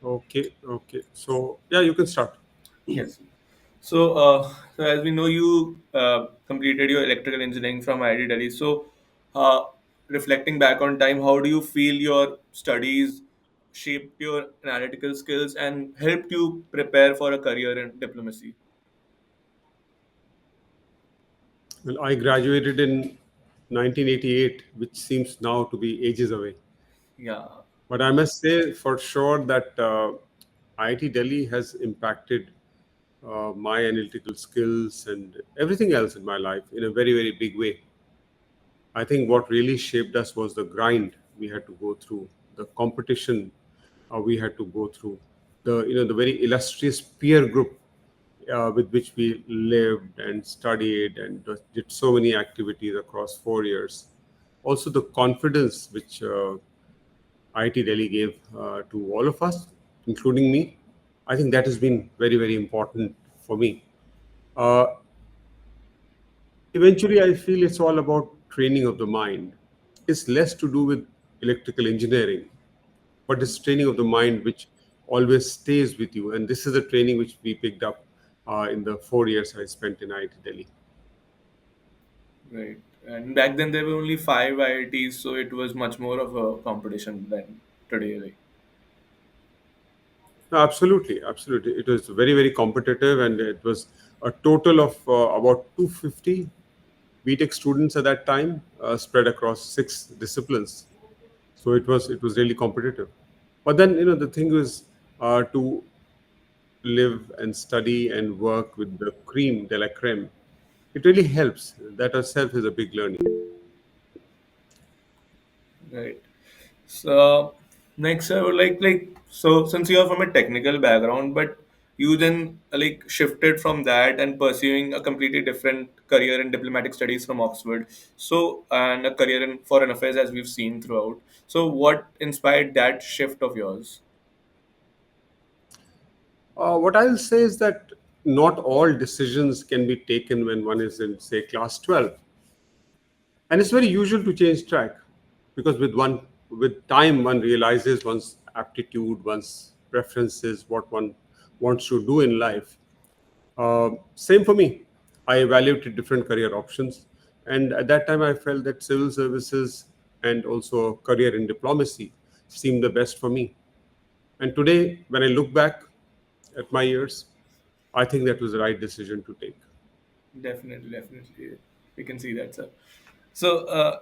Okay, okay. So yeah, you can start. Yes. So as we know, you completed your electrical engineering from IIT Delhi. Uh, Reflecting back on time, how do you feel your studies shaped your analytical skills and helped you prepare for a career in diplomacy? Well, I graduated in 1988, which seems now to be ages away. Yeah, But I must say for sure that IIT Delhi has impacted my analytical skills and everything else in my life in a very, very big way. I think what really shaped us was the grind we had to go through, the competition we had to go through, the very illustrious peer group with which we lived and studied and did so many activities across 4 years. Also, the confidence which IIT Delhi gave to all of us, including me, I think that has been very, very important for me. Uh, Eventually, I feel it's all about training of the mind. It's less to do with electrical engineering, but it's training of the mind which always stays with you. And this is a training which we picked up in the 4 years I spent in IIT Delhi. right. And back then there were only five IITs, so it was much more of a competition than today. Like, No, absolutely, absolutely. It was very, very competitive, and it was a total of about 250 BTech students at that time, spread across 6 disciplines. So it was really competitive. But then the thing is to live and study and work with the cream de la creme. It really helps. That itself is a big learning. right. So next, I would like since you are from a technical background, but you then like shifted from that and pursuing a completely different career in diplomatic studies from Oxford. So and a career in foreign affairs as we've seen throughout. So what inspired that shift of yours? What I'll say is that not all decisions can be taken when one is in, say, class 12. And it's very usual to change track because with time one realizes one's aptitude, one's preferences, what one wants to do in life. Same for me. I evaluated different career options, and at that time I felt that civil services and also a career in diplomacy seemed the best for me. And today, when I look back at my years, I think that was the right decision to take. Definitely, definitely, we can see that, sir.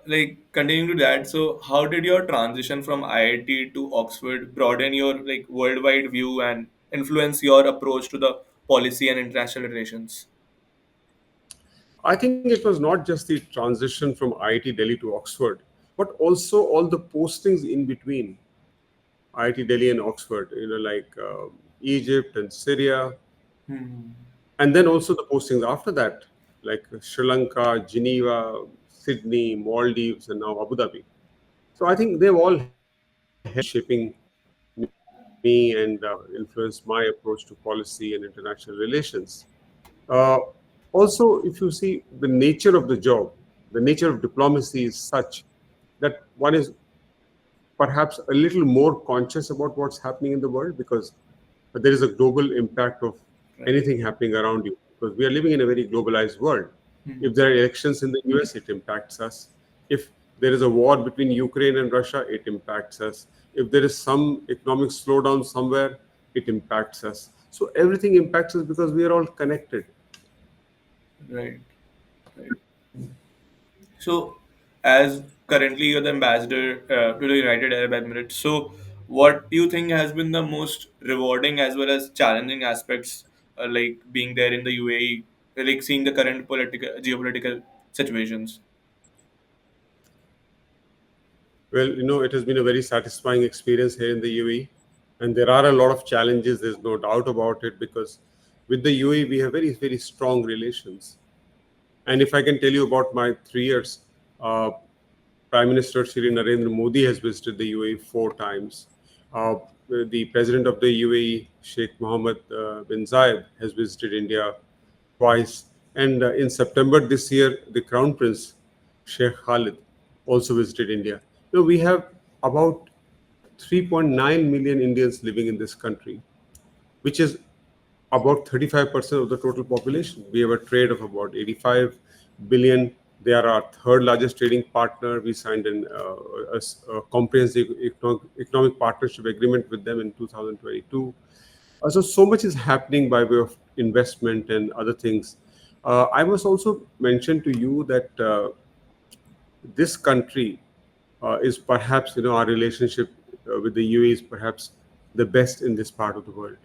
Like continuing to that, so how did your transition from IIT to Oxford broaden your like worldwide view and influence your approach to the policy and international relations? I think it was not just the transition from IIT Delhi to Oxford, but also all the postings in between IIT Delhi and Oxford, like Egypt and Syria, Hmm. and then also the postings after that, like Sri Lanka, Geneva, Sydney, Maldives, and now Abu Dhabi. So I think they've all helped shaping me and influenced my approach to policy and international relations. Uh, Also, if you see the nature of the job, the nature of diplomacy is such that one is perhaps a little more conscious about what's happening in the world because there is a global impact of Right. anything happening around you because we are living in a very globalized world. Hmm. If there are elections in the US, it impacts us. If there is a war between Ukraine and Russia, it impacts us. If there is some economic slowdown somewhere, it impacts us. So everything impacts us because we are all connected. Right. Right. So, as currently you're the ambassador to the United Arab Emirates, so what do you think has been the most rewarding as well as challenging aspects, like being there in the UAE, like seeing the current political geopolitical situations? Well, it has been a very satisfying experience here in the UAE. And there are a lot of challenges, there's no doubt about it, because with the UAE, we have very, very strong relations. And if I can tell you about my 3 years, uh, Prime Minister Shri Narendra Modi has visited the UAE 4 times. Uh, the President of the UAE, Sheikh Mohammed bin Zayed, has visited India twice. And in September this year, the Crown Prince, Sheikh Khalid, also visited India. We have about 3.9 million Indians living in this country, which is about 35% of the total population. We have a trade of about 85 billion. They are our third largest trading partner. We signed a comprehensive economic partnership agreement with them in 2022. So much is happening by way of investment and other things. I must also mention to you that this country is perhaps, our relationship with the UAE is perhaps the best in this part of the world.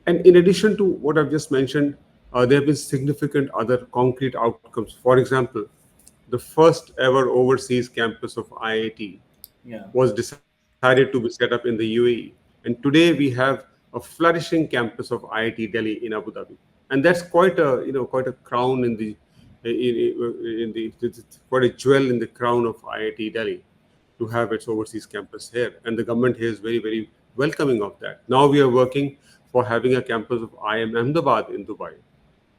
And in addition to what I've just mentioned, there have been significant other concrete outcomes. For example, the first ever overseas campus of IIT Yeah. was decided to be set up in the UAE. And today we have a flourishing campus of IIT Delhi in Abu Dhabi. And that's quite a crown it's quite a jewel in the crown of IIT Delhi to have its overseas campus here. And the government here is very, very welcoming of that. Now we are working for having a campus of IIM Ahmedabad in Dubai,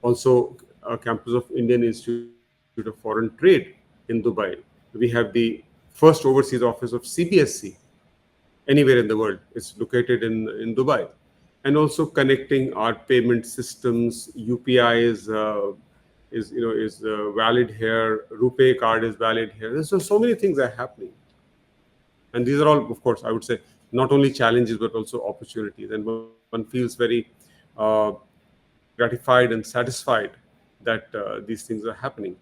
also a campus of Indian Institute of Foreign Trade in Dubai. We have the first overseas office of CBSC anywhere in the world. It's located in Dubai. And also connecting our payment systems, UPI is valid here, RuPay card is valid here. So many things are happening. And these are all, of course, I would say, not only challenges but also opportunities. And one feels very uh, gratified and satisfied that these things are happening.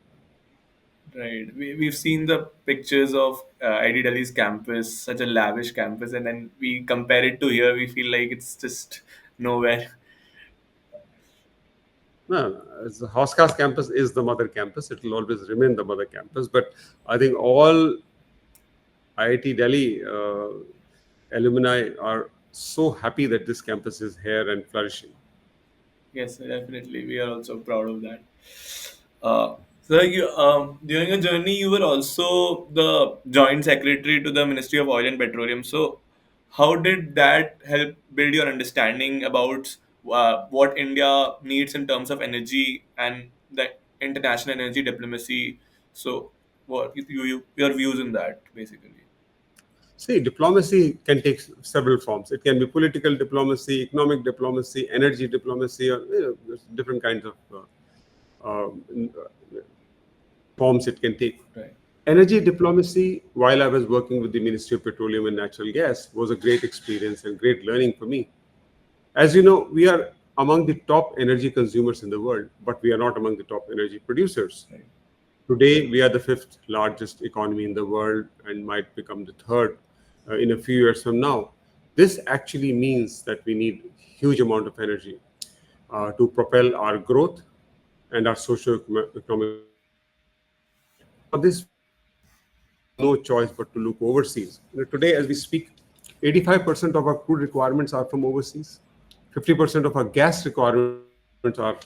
Right. We've seen the pictures of ID Delhi's campus, such a lavish campus, and then we compare it to here, we feel like it's just nowhere. No, as the Hoskas campus is the mother campus. It will always remain the mother campus. But I think all IIT Delhi alumni are so happy that this campus is here and flourishing. Yes, definitely. We are also proud of that. So, during your journey, you were also the joint secretary to the Ministry of Oil and Petroleum. So, how did that help build your understanding about what India needs in terms of energy and the international energy diplomacy? So, what your views in that basically? See, diplomacy can take several forms. It can be political diplomacy, economic diplomacy, energy diplomacy, or there's different kinds of forms it can take. Right. Energy diplomacy, while I was working with the Ministry of Petroleum and Natural Gas, was a great experience and great learning for me. As you know, we are among the top energy consumers in the world, but we are not among the top energy producers. Right. Today, we are the fifth largest economy in the world and might become the third in a few years from now. This actually means that we need huge amount of energy to propel our growth and our socio-economic development. And for this, we have no choice but to look overseas. Today, as we speak, 85% of our crude requirements are from overseas. 50% of our gas requirements are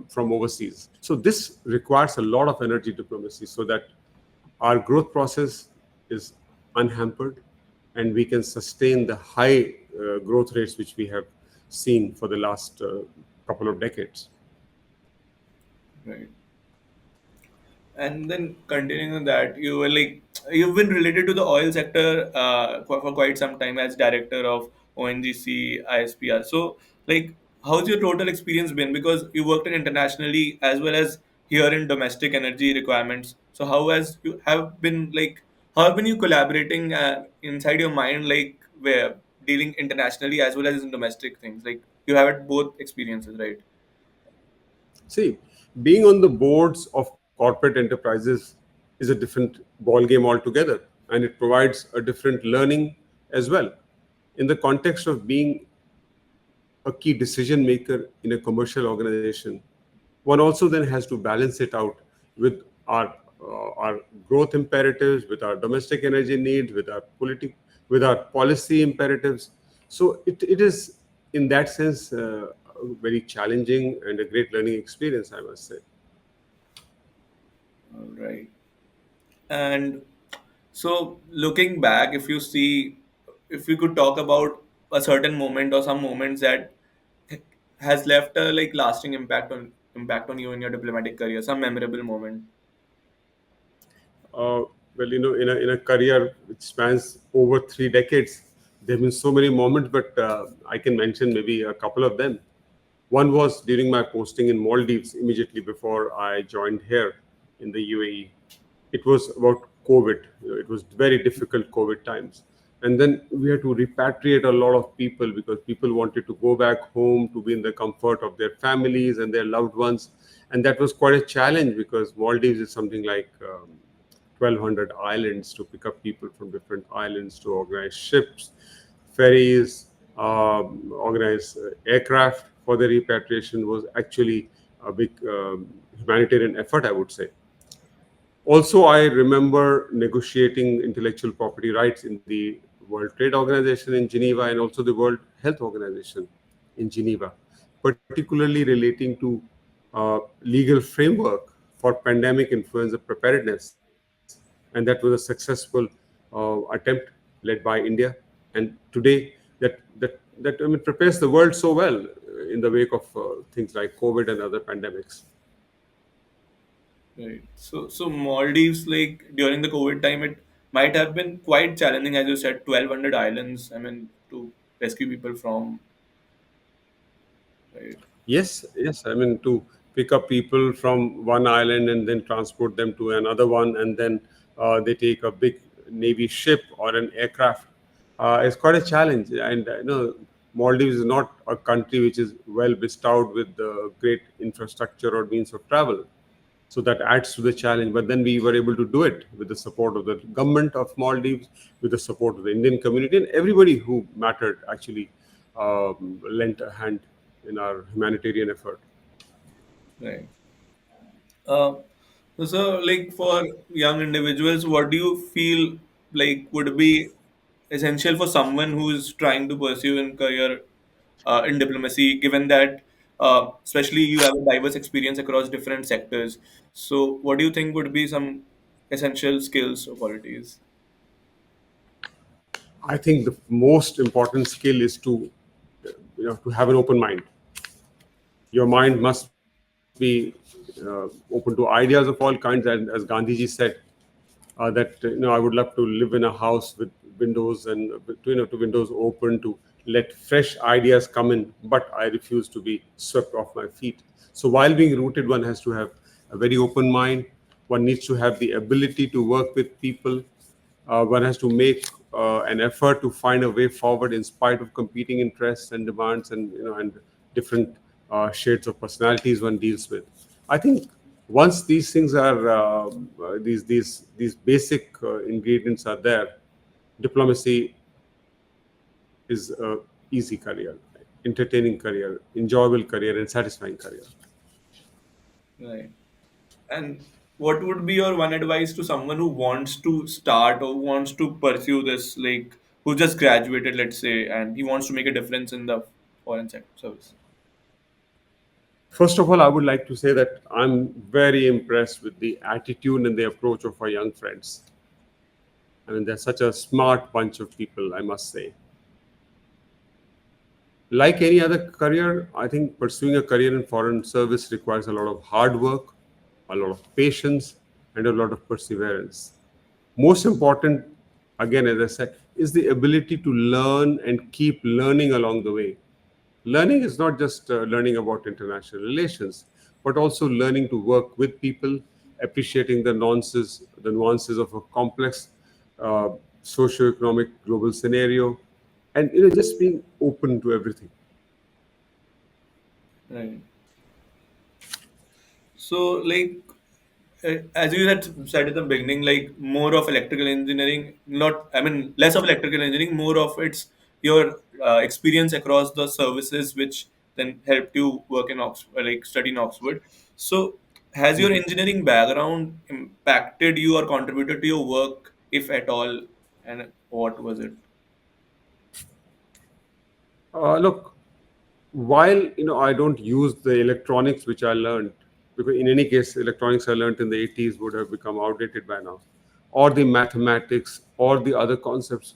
from overseas. So this requires a lot of energy diplomacy so that our growth process is unhampered and we can sustain the high growth rates which we have seen for the last couple of decades. Right. And then continuing on that, you were like you've been related to the oil sector for quite some time as director of ONGC ISPR. So, like, how's your total experience been? Because you worked in internationally as well as here in domestic energy requirements. So, how has you have been like? How have been you collaborating inside your mind, like where dealing internationally as well as in domestic things? Like you have had both experiences, right? See, being on the boards of corporate enterprises is a different ball game altogether, and it provides a different learning as well. In the context of being a key decision maker in a commercial organization, one also then has to balance it out with our growth imperatives, with our domestic energy needs, with our policy imperatives. So it is in that sense very challenging and a great learning experience, I must say. All right. And so, looking back, if you see, if you could talk about a certain moment or some moments that has left a like lasting impact on you in your diplomatic career, some memorable moment. Uh, well, in a career which spans over 3 decades, There have been so many moments, but I can mention maybe a couple of them. One was during my posting in Maldives immediately before I joined here in the UAE. It was about COVID. It was very difficult COVID times. And then we had to repatriate a lot of people because people wanted to go back home to be in the comfort of their families and their loved ones. And that was quite a challenge because Maldives is something like 1,200 islands to pick up people from different islands to organize ships, ferries, organize aircraft for the repatriation was actually a big humanitarian effort, I would say. Also, I remember negotiating intellectual property rights in the World Trade Organization in Geneva and also the World Health Organization in Geneva, particularly relating to legal framework for pandemic influenza preparedness. And that was a successful attempt led by India. And today, that I mean, prepares the world so well in the wake of things like COVID and other pandemics. Right. So Maldives, like during the COVID time, it might have been quite challenging, as you said, 1,200 islands. I mean, to rescue people from. Right. Yes, yes. I mean, to pick up people from one island and then transport them to another one, and then they take a big navy ship or an aircraft. It's quite a challenge. And Maldives is not a country which is well bestowed with great infrastructure or means of travel. So that adds to the challenge. But then we were able to do it with the support of the government of Maldives, with the support of the Indian community, and everybody who mattered actually lent a hand in our humanitarian effort. Right. Uh, so, like for young individuals, what do you feel like would be essential for someone who is trying to pursue in career in diplomacy, given that especially you have a diverse experience across different sectors. So, what do you think would be some essential skills or qualities? I think the most important skill is to have an open mind. Your mind must be open to ideas of all kinds, and as Gandhiji said, that I would love to live in a house with windows and to windows open to let fresh ideas come in, but I refuse to be swept off my feet. So while being rooted, one has to have a very open mind. One needs to have the ability to work with people. One has to make an effort to find a way forward in spite of competing interests and demands, and different shades of personalities one deals with. I think once these things are these basic ingredients are there, diplomacy is a easy career, entertaining career, enjoyable career, and satisfying career. Right. And what would be your one advice to someone who wants to start or wants to pursue this, like who just graduated, let's say, and he wants to make a difference in the foreign sector service? First of all, I would like to say that I'm very impressed with the attitude and the approach of our young friends. I mean, they're such a smart bunch of people, I must say. Like any other career, I think pursuing a career in foreign service requires a lot of hard work, a lot of patience, and a lot of perseverance. Most important, again, as I said, is the ability to learn and keep learning along the way. Learning is not just learning about international relations, but also learning to work with people, appreciating the nuances of a complex uh, socio-economic global scenario, and just being open to everything. Right. So, like, as you had said at the beginning, like more of electrical engineering, not, I mean, less of electrical engineering, more of it's your experience across the services which then helped you work in Oxford, like study in Oxford. So, has your engineering background impacted you or contributed to your work, if at all, and what was it? Look, while I don't use the electronics which I learned, because in any case electronics I learned in the 80s would have become outdated by now, or the mathematics or the other concepts,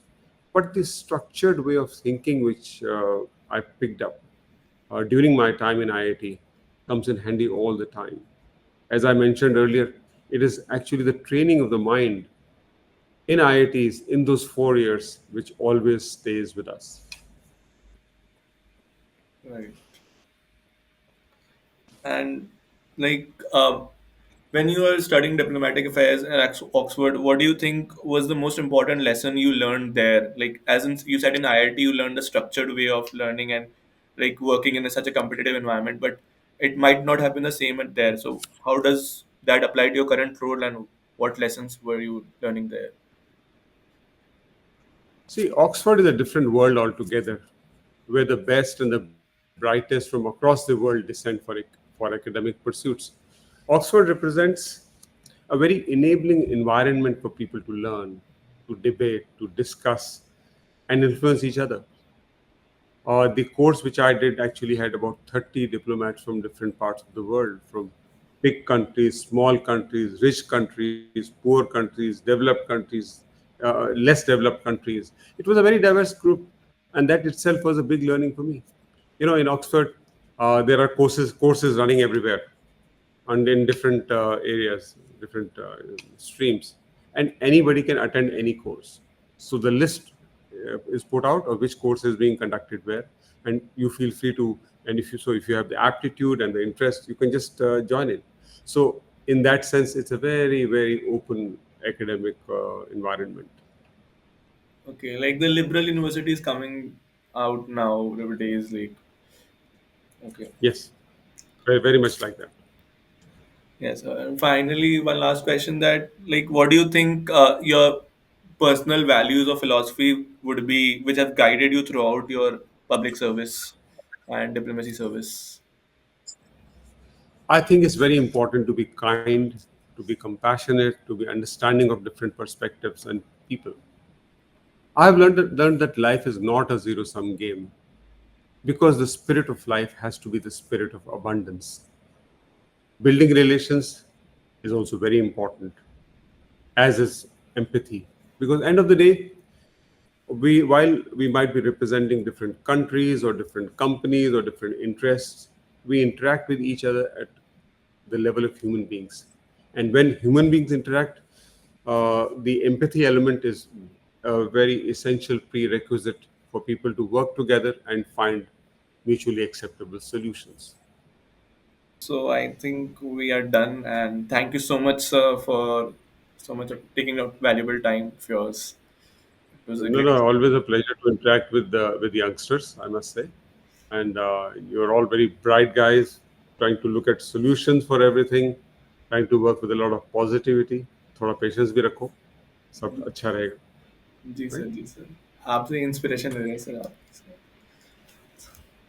but the structured way of thinking which I picked up during my time in IIT comes in handy all the time. As I mentioned earlier, it is actually the training of the mind. in IITs in those 4 years, which always stays with us. Right. And like when you were studying diplomatic affairs at Oxford, what do you think was the most important lesson you learned there? Like, as in you said in IIT, you learned a structured way of learning and like working in such a competitive environment, but it might not have been the same at there. So, how does that apply to your current role, and what lessons were you learning there? See, Oxford is a different world altogether, where the best and the brightest from across the world descend for academic pursuits. Oxford represents a very enabling environment for people to learn, to debate, to discuss, and influence each other. The course which I did actually had about 30 diplomats from different parts of the world, from big countries, small countries, rich countries, poor countries, developed countries, less developed countries. It was a very diverse group, and that itself was a big learning for me. In Oxford, there are courses running everywhere and in different areas, different streams, and anybody can attend any course. So the list is put out of which course is being conducted where, and you feel free to. And if you have the aptitude and the interest, you can just join in. So in that sense, it's a very very open academic environment. Okay, like the liberal university is coming out now nowadays. Like, okay. Yes, very very much like that. Yes, and finally, one last question that, like, what do you think your personal values or philosophy would be, which have guided you throughout your public service and diplomacy service? I think it's very important to be kind, to be compassionate, to be understanding of different perspectives and people. I've learned that life is not a zero sum game because the spirit of life has to be the spirit of abundance. Building relations is also very important, as is empathy. Because end of the day, while we might be representing different countries or different companies or different interests, we interact with each other at the level of human beings. And when human beings interact, the empathy element is a very essential prerequisite for people to work together and find mutually acceptable solutions. So I think we are done, and thank you so much, sir, for so much of taking out valuable time of yours. It was a No, great. no, always a pleasure to interact with youngsters, I must say. And you're all very bright guys, trying to look at solutions for everything, trying to work with a lot of positivity. थोड़ा patience भी रखो, सब अच्छा रहेगा, जी right? Sir, जी sir, आपसे inspiration ले रहे हैं सर आप.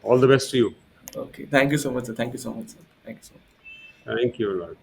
All the best to you. Okay, thank you so much, sir. Thank you so much, sir. Thank you so much. Thank you, Anurag.